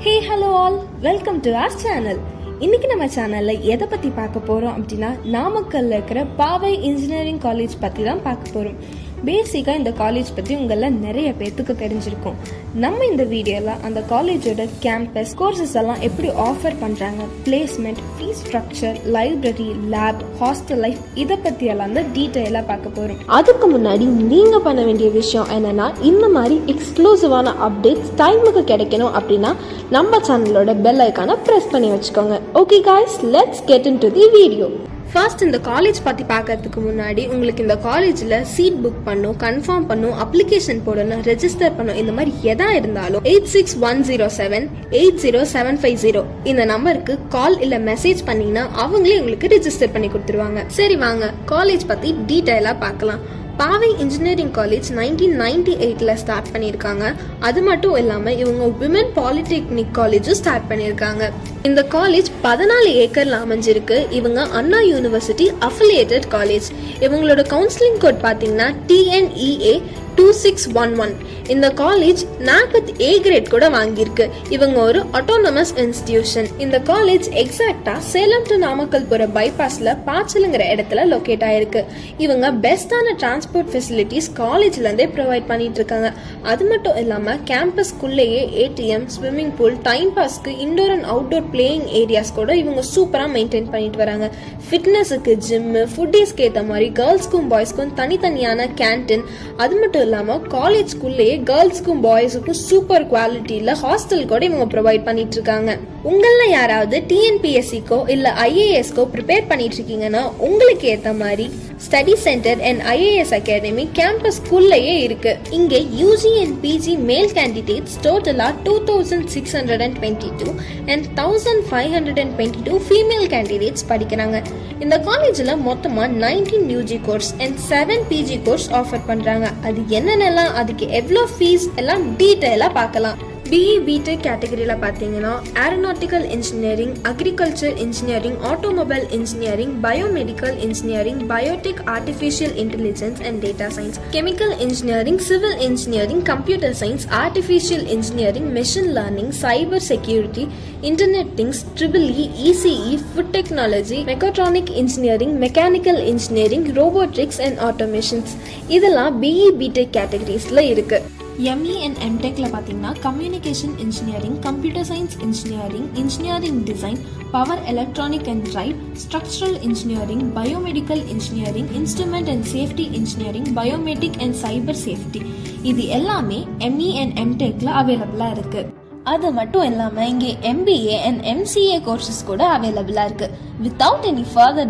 Hey hello all, welcome to our channel. இன்னைக்கு நம்ம சேனல்ல எதை பத்தி பார்க்க போறோம் அப்படின்னா, நாமக்கல்ல இருக்கிற பாவை இன்ஜினியரிங் காலேஜ் பத்தி தான் பார்க்க போறோம். பேசிக்கா இந்த காலேஜ் பத்தி உங்கள நிறைய பேத்துக்கு தெரிஞ்சிருக்கும். நம்ம இந்த வீடியோல அந்த காலேஜோட கேம்பஸ், கோர்சஸ் எல்லாம் எப்படி ஆஃபர் பண்றாங்க, placement, fees structure, library, lab, hostel life, இதை பத்தி எல்லாம் தான் டீட்டெயிலா பார்க்க போறோம். அதுக்கு முன்னாடி நீங்க பண்ண வேண்டிய விஷயம் என்னன்னா, இந்த மாதிரி எக்ஸ்க்ளூசிவான அப்டேட்ஸ் டைமுக்கு கிடைக்கணும் அப்படின்னா நம்ம சேனலோட பெல் ஐக்கானை பிரஸ் பண்ணி வச்சுக்கோங்க. Okay guys, let's get into the video. First இந்த காலேஜ் பற்றி பார்க்கறதுக்கு முன்னாடி உங்களுக்கு இந்த காலேஜில் சீட் புக் பண்ணும், கன்ஃபார்ம் பண்ணும், அப்ளிகேஷன் போடணும், ரெஜிஸ்டர் பண்ணும், இந்த மாதிரி எதா இருந்தாலும் 8610780750 இந்த நம்பருக்கு கால் இல்லை மெசேஜ் பண்ணீங்கன்னா அவங்களே உங்களுக்கு ரெஜிஸ்டர் பண்ணி கொடுத்துருவாங்க. சரி வாங்க காலேஜ் பற்றி டீட்டெயிலாக பார்க்கலாம். பாவை இன்ஜினியரிங் காலேஜ் 1998ல ஸ்டார்ட் பண்ணியிருக்காங்க. அது மட்டும் இல்லாமல் இவங்க விமன் பாலிடெக்னிக் காலேஜும் ஸ்டார்ட் பண்ணியிருக்காங்க. இந்த காலேஜ் 14 ஏக்கர்ல அமைஞ்சிருக்கு. இவங்க அண்ணா யூனிவர்சிட்டி அஃபிலியேட்டட் காலேஜ். இவங்களோட கவுன்சிலிங் கோட் பார்த்தீங்கன்னா TNEA 2611. இந்த காலேஜ் NACAT A கிரேட் கூட வாங்கியிருக்கு. இவங்க ஒரு ஆட்டோனமஸ் இன்ஸ்டிடியூஷன். இந்த காலேஜ் எக்ஸாக்டா சேலம் டு நாமக்கல் போற பைபாஸ்ல பாச்சலுங்கிற இடத்துல லொகேட் ஆயிருக்கு. இவங்க பெஸ்டான டிரான்ஸ்போர்ட் ஃபெசிலிட்டிஸ் காலேஜ்ல இருந்தே ப்ரொவைட் பண்ணிட்டு இருக்காங்க. அது மட்டும் இல்லாம கேம்பஸ்குள்ளேயே ATM, ஸ்விம்மிங் பூல், டைம் பாஸ்க்கு indoor and outdoor playing areas கூட இவங்க சூப்பரா மெயின்டைன் பண்ணிட்டு வராங்க. ஃபிட்னஸுக்கு ஜிம், ஃபுட்டீஸ்க்கு ஏற்ற மாதிரி கேர்ள்ஸ்க்கும் பாய்ஸ்க்கும் தனித்தனியான கேன்டீன், அது மட்டும் இல்லாம காலேஜ்குள்ளேயே கேர்ள்ஸ்க்கும் பாய்ஸுக்கும் சூப்பர் குவாலிட்டியில ஹாஸ்டல் கூட இவங்க ப்ரொவைட் பண்ணிட்டு இருக்காங்க. உங்கள யாராவது TNPSCக்கோ இல்ல IASக்கோ ப்ரிப்பேர் பண்ணிட்டு இருக்கீங்கன்னா உங்களுக்கு ஏத்த மாதிரி study center and IAS academy கேம்பஸ்குள்ளேயே இருக்கு. இங்க UG and PG மேல் கேண்டிடேட்ஸ் டோட்டலா 2622 and 1522 ஃபீமேல் கேண்டிடேட்ஸ் படிக்கிறாங்க. இந்த காலேஜ்ல மொத்தமா 19 UG course and 7 PG course offer பண்றாங்க. அது என்னென்னலாம், அதுக்கு எவ்வளோ ஃபீஸ் எல்லாம் டீட்டெயிலா பார்க்கலாம். BE BTech கேட்டகரியில பார்த்தீங்கன்னா aeronautical engineering, agriculture engineering, automobile engineering, biomedical engineering, biotech, artificial intelligence and data science, chemical engineering, civil engineering, computer science, artificial engineering, machine learning, cyber security, internet things, EEE, ECE, food technology, mechatronic engineering, mechanical engineering, robotics and automations, இதெல்லாம் BE BTech கேட்டகரிஸ்ல இருக்கு. ME and MTechல பார்த்தீங்கன்னா communication engineering, computer science engineering, engineering design, power electronic and drive, structural engineering, biomedical engineering, instrument and safety engineering, biometric and cyber safety, இது எல்லாமே ME and MTechல அவைலபிளா இருக்கு. அது மட்டும் இல்லாம இங்கே MBA and MCA கோர்சஸ் கூட அவைலபிளா இருக்கு. Without any further